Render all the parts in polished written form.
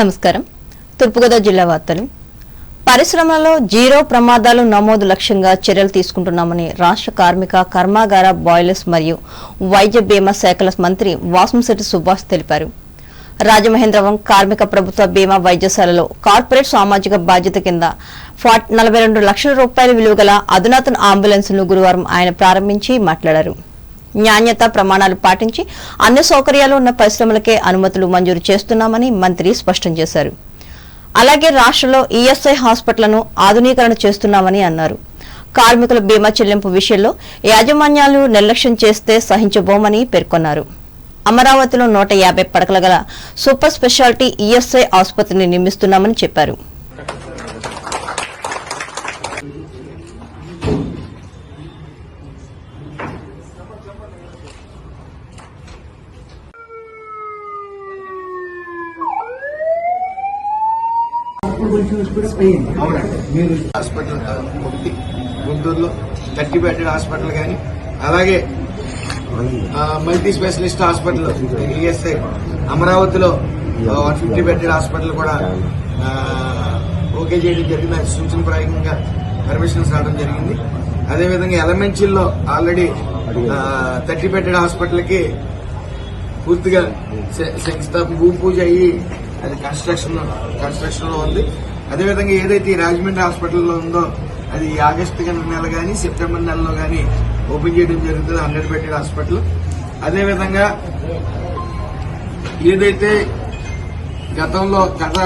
నమస్కారం. తూర్పుగోదావరి జిల్లా వార్తలు. పరిశ్రమలలో జీరో ప్రమాదాలు నమోదు లక్ష్యంగా చర్యలు తీసుకుంటున్నామని రాష్ట్ర కార్మిక కర్మాగార బాయిలర్స్ మరియు వైద్య బీమా శాఖల మంత్రి వాసంశెట్టి సుభాష్ తెలిపారు. రాజమహేంద్రవరం కార్మిక ప్రభుత్వ బీమా వైద్యశాలలో కార్పొరేట్ సామాజిక బాధ్యత కింద 42 లక్షల రూపాయల విలువగల అధునాతన అంబులెన్స్ను గురువారం ఆయన ప్రారంభించి మాట్లాడారు. నాణ్యత ప్రమాణాలు పాటించి అన్ని సౌకర్యాలు ఉన్న పరిశ్రమలకే అనుమతులు మంజూరు చేస్తున్నామని మంత్రి స్పష్టం చేశారు. అలాగే రాష్ట్రంలో ఈఎస్ఐ హాస్పిటళ్లను ఆధునీకరణ చేస్తున్నామని అన్నారు. కార్మికుల బీమా చెల్లింపు విషయంలో యాజమాన్యాలు నిర్లక్ష్యం చేస్తే సహించబోమని పేర్కొన్నారు. అమరావతిలో 150 పడకల గల సూపర్ స్పెషాలిటీ ఈఎస్ఐ ఆసుపత్రిని నిర్మిస్తున్నామని చెప్పారు. హాస్పిటల్ ఒకటి గుంటూరులో 30 బెడెడ్ హాస్పిటల్ కానీ అలాగే మల్టీ స్పెషలిస్ట్ హాస్పిటల్ ఈఎస్ఐ అమరావతిలో 150 బెడెడ్ హాస్పిటల్ కూడా ఓకే చేయడం జరిగింది. అది సూచన ప్రాయంగా పర్మిషన్స్ రావడం జరిగింది. అదేవిధంగా ఎలమెంచిల్లో ఆల్రెడీ 30 బెడెడ్ హాస్పిటల్కి పూర్తిగా శంకుస్థాపన భూమి పూజ అయ్యి అది కన్స్ట్రక్షన్ లో ఉంది. అదేవిధంగా ఏదైతే ఈ రాజమండ్రి హాస్పిటల్లో ఉందో అది ఆగస్టు నెల కానీ సెప్టెంబర్ నెలలో కానీ ఓపెన్ చేయడం జరుగుతుంది 100 బెడెడ్ హాస్పిటల్. అదేవిధంగా ఏదైతే గతంలో గత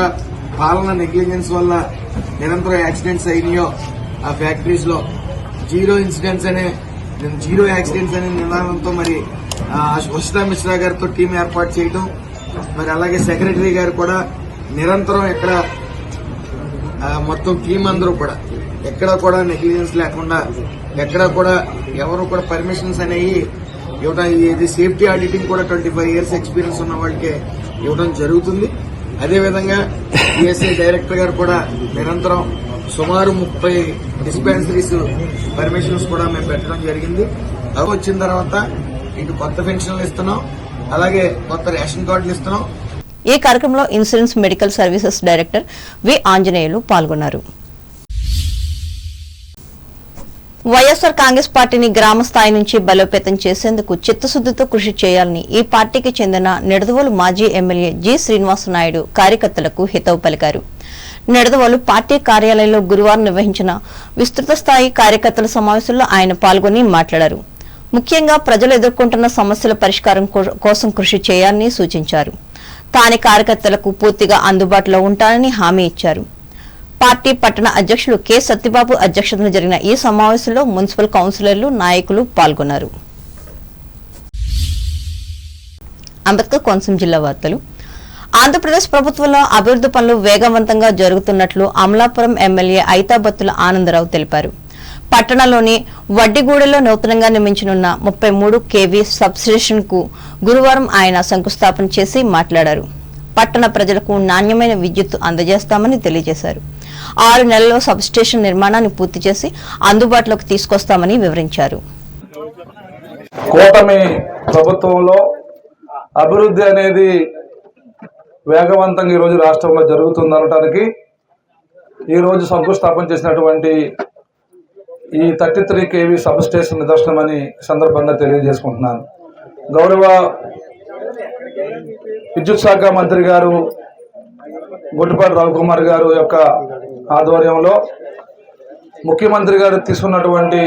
పాలన నెగ్లిజెన్స్ వల్ల నిరంతరం యాక్సిడెంట్స్ అయినాయో ఆ ఫ్యాక్టరీస్ లో జీరో యాక్సిడెంట్స్ అనే నినాదంతో మరి వషితా మిశ్రా గారితో టీం ఏర్పాటు చేయడం, మరి అలాగే సెక్రటరీ గారు కూడా నిరంతరం ఇక్కడ మొత్తం టీం అందరూ కూడా ఎక్కడ కూడా నెగ్లిజెన్స్ లేకుండా ఎక్కడ కూడా ఎవరు కూడా పర్మిషన్స్ అనేవి ఇవ్వడం, ఇది సేఫ్టీ ఆడిటింగ్ కూడా 25 years ఎక్స్పీరియన్స్ ఉన్న వాళ్ళకే ఇవ్వడం జరుగుతుంది. అదేవిధంగా ఈఎస్ఐ డైరెక్టర్ గారు కూడా నిరంతరం సుమారు 30 డిస్పెన్సరీస్ పర్మిషన్స్ కూడా మేము పెట్టడం జరిగింది. అవి వచ్చిన తర్వాత ఇటు కొత్త పెన్షన్లు ఇస్తున్నాం, అలాగే కొత్త రేషన్ కార్డులు ఇస్తున్నాం. ఈ కార్యక్రమంలో ఇన్సూరెన్స్ మెడికల్ సర్వీసెస్ డైరెక్టర్ వి ఆంజనేయులు పాల్గొన్నారు. వైఎస్సార్ కాంగ్రెస్ పార్టీని గ్రామ స్థాయి నుంచి బలోపేతం చేసేందుకు చిత్తశుద్దితో కృషి చేయాలని ఈ పార్టీకి చెందిన నిడదవోలు మాజీ ఎమ్మెల్యే జి శ్రీనివాసనాయుడు కార్యకర్తలకు హితవు పలికారు. నిడదవోలు పార్టీ కార్యాలయంలో గురువారం నిర్వహించిన విస్తృత స్థాయి కార్యకర్తల సమావేశంలో ఆయన పాల్గొని మాట్లాడారు. ముఖ్యంగా ప్రజలు ఎదుర్కొంటున్న సమస్యల పరిష్కారం కోసం కృషి చేయాలని సూచించారు. తానే కార్యకర్తలకు పూర్తిగా అందుబాటులో ఉంటానని హామీ ఇచ్చారు. పార్టీ పట్టణ అధ్యక్షులు కె సత్యబాబు అధ్యక్షతన జరిగిన ఈ సమావేశంలో మున్సిపల్ కౌన్సిలర్లు, నాయకులు పాల్గొన్నారు. అంబేద్కర్ కోనసీమ జిల్లా వార్తలు. ఆంధ్రప్రదేశ్ ప్రభుత్వంలో అభివృద్ది పనులు వేగవంతంగా జరుగుతున్నట్లు అమలాపురం ఎమ్మెల్యే ఐతాబత్తుల ఆనందరావు తెలిపారు. పట్టణంలోని వడ్డిగూడలో నూతనంగా నిర్మించనున్న 33 kV సబ్స్టేషన్ కు గురువారం ఆయన శంకుస్థాపన చేసి మాట్లాడారు. పట్టణ ప్రజలకు నాణ్యమైన విద్యుత్ అందజేస్తామని తెలియజేశారు. 6 నెలల్లో సబ్స్టేషన్ నిర్మాణాన్ని పూర్తి చేసి అందుబాటులోకి తీసుకొస్తామని వివరించారు. కూటమి ప్రభుత్వంలో అభివృద్ధి అనేది వేగవంతంగా ఈరోజు రాష్ట్రంలో జరుగుతుందనడానికి ఈరోజు శంకుస్థాపన చేసినటువంటి ఈ 33 kV సబ్ స్టేషన్ నిదర్శనమని సందర్భంగా తెలియజేసుకుంటున్నాను. గౌరవ విద్యుత్ శాఖ మంత్రి గారు గుట్టిపాటి రవికుమార్ గారు యొక్క ఆధ్వర్యంలో ముఖ్యమంత్రి గారు తీసుకున్నటువంటి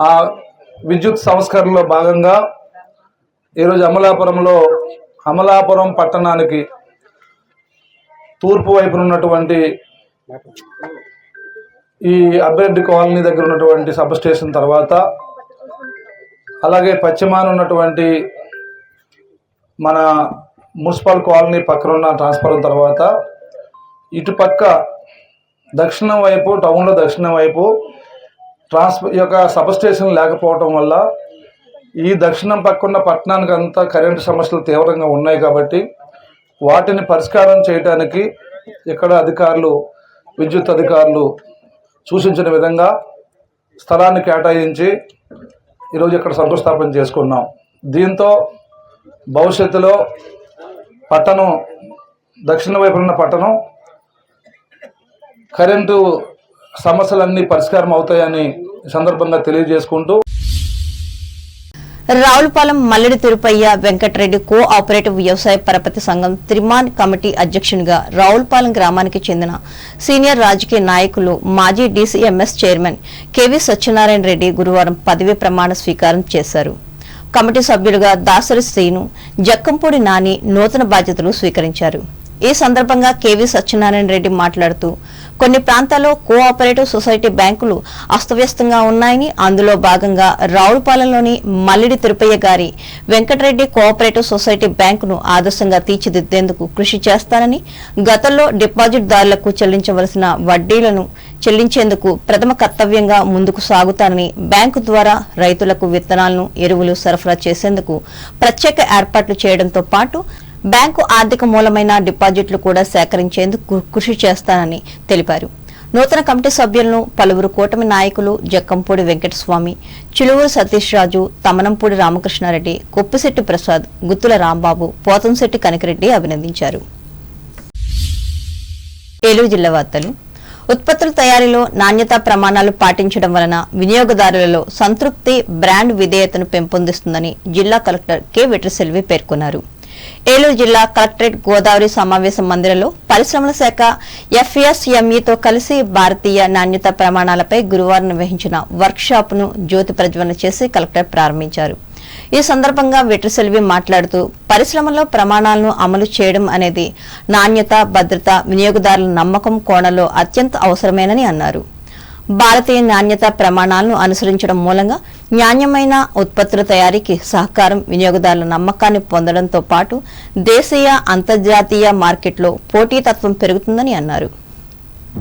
ఆ విద్యుత్ సంస్కరణలో భాగంగా ఈరోజు అమలాపురం పట్టణానికి తూర్పు వైపున ఉన్నటువంటి ఈ అబ్బెడ్డి కాలనీ దగ్గర ఉన్నటువంటి సబ్ స్టేషన్ తర్వాత, అలాగే పశ్చిమాన ఉన్నటువంటి మన మున్సిపల్ కాలనీ పక్కన ఉన్న ట్రాన్స్ఫార్మర్ తర్వాత ఇటుపక్క దక్షిణం వైపు, టౌన్లో దక్షిణం వైపు ఈ యొక్క సబ్ స్టేషన్ లేకపోవటం వల్ల ఈ దక్షిణం పక్కన్న పట్టణానికి అంతా కరెంటు సమస్యలు తీవ్రంగా ఉన్నాయి. కాబట్టి వాటిని పరిష్కారం చేయడానికి ఇక్కడ విద్యుత్ అధికారులు సూచించిన విధంగా స్థలాన్ని కేటాయించి ఈరోజు ఇక్కడ శంకుస్థాపన చేసుకున్నాం. దీంతో భవిష్యత్తులో పట్టణం దక్షిణ వైపున ఉన్న పట్టణం కరెంటు సమస్యలన్నీ పరిష్కారం అవుతాయని సందర్భంగా తెలియజేసుకుంటూ రావులపాలెం మల్లెడి తిరుపయ్య వెంకటరెడ్డి కోఆపరేటివ్ వ్యవసాయ పరపతి సంఘం త్రిమాన్ కమిటీ అధ్యక్షునిగా రావులపాలెం గ్రామానికి చెందిన సీనియర్ రాజకీయ నాయకులు మాజీ DCMS chairman K V Satyanarayana Reddy గురువారం పదవీ ప్రమాణ స్వీకారం చేశారు. కమిటీ సభ్యులుగా దాసరి శ్రీను, జక్కంపూడి నాని నూతన బాధ్యతలు స్వీకరించారు. ఈ సందర్భంగా కెవి సత్యనారాయణ రెడ్డి మాట్లాడుతూ కొన్ని ప్రాంతాల్లో కోఆపరేటివ్ సొసైటీ బ్యాంకులు అస్తవ్యస్తంగా ఉన్నాయని, అందులో భాగంగా రావులపాలెంలోని మల్లెడి తిరుపయ్య గారి వెంకటరెడ్డి కోఆపరేటివ్ సొసైటీ బ్యాంకును ఆదర్శంగా తీర్చిదిద్దేందుకు కృషి చేస్తానని, గతంలో డిపాజిట్దారులకు చెల్లించవలసిన వడ్డీలను చెల్లించేందుకు ప్రథమ కర్తవ్యంగా ముందుకు సాగుతానని, బ్యాంకు ద్వారా రైతులకు విత్తనాలను, ఎరువులు సరఫరా చేసేందుకు ప్రత్యేక ఏర్పాట్లు చేయడంతో పాటు బ్యాంకు ఆర్థిక మూలమైన డిపాజిట్లు కూడా సేకరించేందుకు కృషి చేస్తానని తెలిపారు. నూతన కమిటీ సభ్యులను పలువురు కూటమి నాయకులు జక్కంపూడి వెంకటస్వామి, చిలువూరు సతీష్ రాజు, తమనంపూడి రామకృష్ణారెడ్డి, కొప్పిశెట్టి ప్రసాద్, గుత్తుల రాంబాబు, పోతంశెట్టి కనకరెడ్డి అభినందించారు. ఏలూరు జిల్లా వార్తలు. ఉత్పత్తుల తయారీలో నాణ్యతా ప్రమాణాలు పాటించడం వలన వినియోగదారులలో సంతృప్తి, బ్రాండ్ విధేయతను పెంపొందిస్తుందని జిల్లా కలెక్టర్ కె వెట్రిసెల్వి పేర్కొన్నారు. ఏలూరు జిల్లా కలెక్టరేట్ గోదావరి సమావేశ మందిరంలో పరిశ్రమల శాఖ FSMEతో కలిసి భారతీయ నాణ్యతా ప్రమాణాలపై గురువారం నిర్వహించిన వర్క్ షాప్ ను జ్యోతి ప్రజ్వలన చేసి కలెక్టర్ ప్రారంభించారు. ఈ సందర్భంగా వెట్రిసెల్వి మాట్లాడుతూ పరిశ్రమల్లో ప్రమాణాలను అమలు చేయడం అనేది నాణ్యత, భద్రత, వినియోగదారుల నమ్మకం కోణంలో అత్యంత అవసరమేనని అన్నారు. భారతీయ నాణ్యతా ప్రమాణాలను అనుసరించడం మూలంగా నాణ్యమైన ఉత్పత్తుల తయారీకి సహకారం, వినియోగదారుల నమ్మకాన్ని పొందడంతో పాటు దేశీయ, అంతర్జాతీయ మార్కెట్లో పోటీతత్వం పెరుగుతుందని అన్నారు.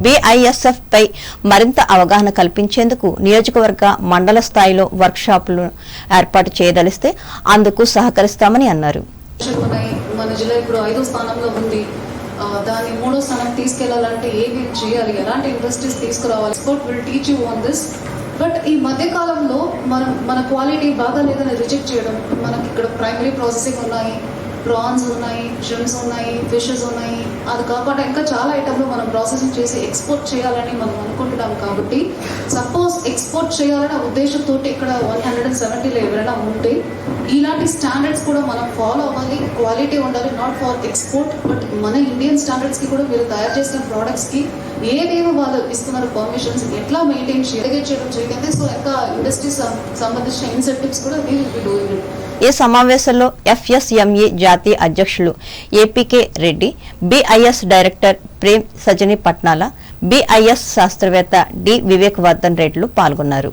BISF పై మరింత అవగాహన కల్పించేందుకు నియోజకవర్గ, మండల స్థాయిలో వర్క్ షాపులను ఏర్పాటు చేయదలిస్తే అందుకు సహకరిస్తామని అన్నారు. మన జిల్లా ఇప్పుడు 5వ స్థానంలో ఉంది. దాన్ని 3వ స్థానం తీసుకెళ్లాలంటే ఏమేమి చేయాలి, ఎలాంటి ఇండస్ట్రీస్ తీసుకురావాలి, export will teach you on this. But ఈ మధ్య కాలంలో మన క్వాలిటీ బాగా లేదని రిజెక్ట్ చేయడం, మనకి ఇక్కడ ప్రైమరీ ప్రాసెసింగ్ ఉన్నాయి, ప్రాన్స్ ఉన్నాయి, షిమ్స్ ఉన్నాయి, ఫిషెస్ ఉన్నాయి, అది కాకుండా ఇంకా చాలా ఐటమ్లు మనం ప్రాసెసింగ్ చేసి ఎక్స్పోర్ట్ చేయాలని మనం అనుకుంటున్నాం. కాబట్టి సపోజ్ ఎక్స్పోర్ట్ చేయాలనే ఉద్దేశంతో ఇక్కడ 170లో ఎవరైనా ఉంటే ఇలాంటి స్టాండర్డ్స్ కూడా మనం ఫాలో అవ్వాలి. క్వాలిటీ ఉండాలి, నాట్ ఫర్ ఎక్స్పోర్ట్ బట్ మన ఇండియన్ స్టాండర్డ్స్కి కూడా మీరు తయారు చేసిన ప్రోడక్ట్స్కి ఏవేమో వాళ్ళు ఇస్తున్నారు పర్మిషన్స్, ఎట్లా మెయింటైన్ చేయడం జరిగింది. సో ఇంకా ఇండస్ట్రీస్ సంబంధించిన ఇన్సెంటివ్స్ కూడా వీల్ బి డూయింగ్ ఇట్. ఈ సమావేశంలో FSME జాతీయ అధ్యక్షులు APK Reddy, BIS director Prem Sajani Patnala, BIS శాస్త్రవేత్త D వివేక్ వర్ధన్ రెడ్డిలు పాల్గొన్నారు.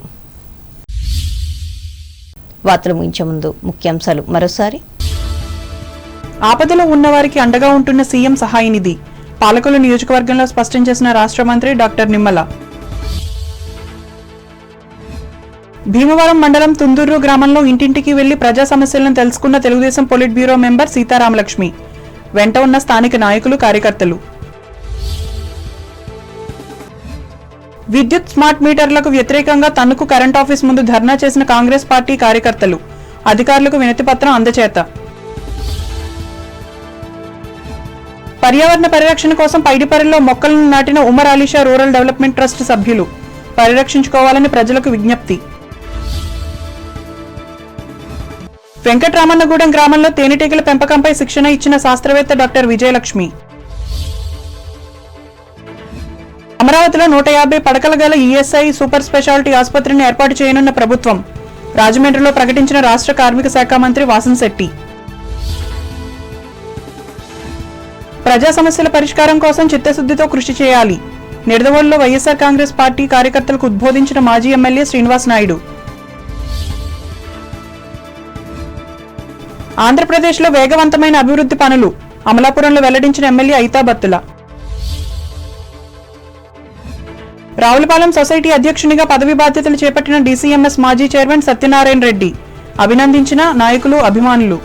వార్తలు ముగించే ముందు ముఖ్యాంశాలు మరోసారి. ఆపదలో ఉన్నవారికి అండగా ఉంటున్న సీఎం సహాయ నిధి పాలకుల నియోజకవర్గంలో స్పష్టం చేసిన రాష్ట్ర మంత్రి డాక్టర్ నిమ్మల. భీమవరం మండలం తుందూరు గ్రామంలో ఇంటింటికి వెళ్లి ప్రజా సమస్యలను తెలుసుకున్న Telugu Desam polit bureau member Seetharamalakshmi. వెంట ఉన్న స్థానిక నాయకులు, కార్యకర్తలు. విద్యుత్ స్మార్ట్ మీటర్లకు వ్యతిరేకంగా తణుకు కరెంట్ ఆఫీస్ ముందు ధర్నా చేసిన కాంగ్రెస్ పార్టీ కార్యకర్తలు. అధికారులకు వినతిపత్రం అందజేత. పర్యావరణ పరిరక్షణ కోసం పైడిపర్రిలో మొక్కలను నాటిన Umar Alisha rural development trust సభ్యులు. పరిరక్షించుకోవాలని ప్రజలకు విజ్ఞప్తి. వెంకటరామన్నగూడెం గ్రామంలో తేనెటీగల పెంపకంపై శిక్షణ ఇచ్చిన శాస్త్రవేత్త డాక్టర్ విజయలక్ష్మి. అమరావతిలో 150 పడకల గల ESI సూపర్ స్పెషాలిటీ ఆసుపత్రిని ఏర్పాటు చేయనున్న ప్రభుత్వం. రాజమండ్రిలో ప్రకటించిన రాష్ట్ర కార్మిక శాఖ మంత్రి వాసంశెట్టి. ప్రజా సమస్యల పరిష్కారం కోసం చిత్తశుద్ధితో కృషి చేయాలి. నిడదవోలులో వైఎస్ఆర్ కాంగ్రెస్ పార్టీ కార్యకర్తలకు ఉద్బోధించిన మాజీ ఎమ్మెల్యే శ్రీనివాస్ నాయుడు. ఆంధ్రప్రదేశ్లో వేగవంతమైన అభివృద్ధి పనులు అమలాపురంలో వెల్లడించిన ఎమ్మెల్యే ఐతా బత్తుల. రావులపాలెం సొసైటీ అధ్యక్షునిగా పదవి బాధ్యతలు చేపట్టిన DCMS మాజీ చైర్మన్ సత్యనారాయణ రెడ్డి. అభినందించిన నాయకులు, అభిమానులు.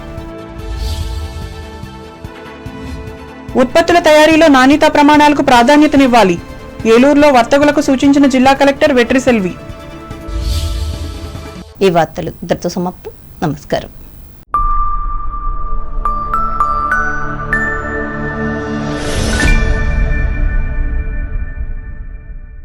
ఉత్పత్తుల తయారీలో నాణ్యతా ప్రమాణాలకు ప్రాధాన్యతనివ్వాలి. ఏలూరులో వర్తకులకు సూచించిన జిల్లా కలెక్టర్ వెట్రిసెల్వి. ఈ వార్తలు ఇంతటితో సమాప్తం. నమస్కారం.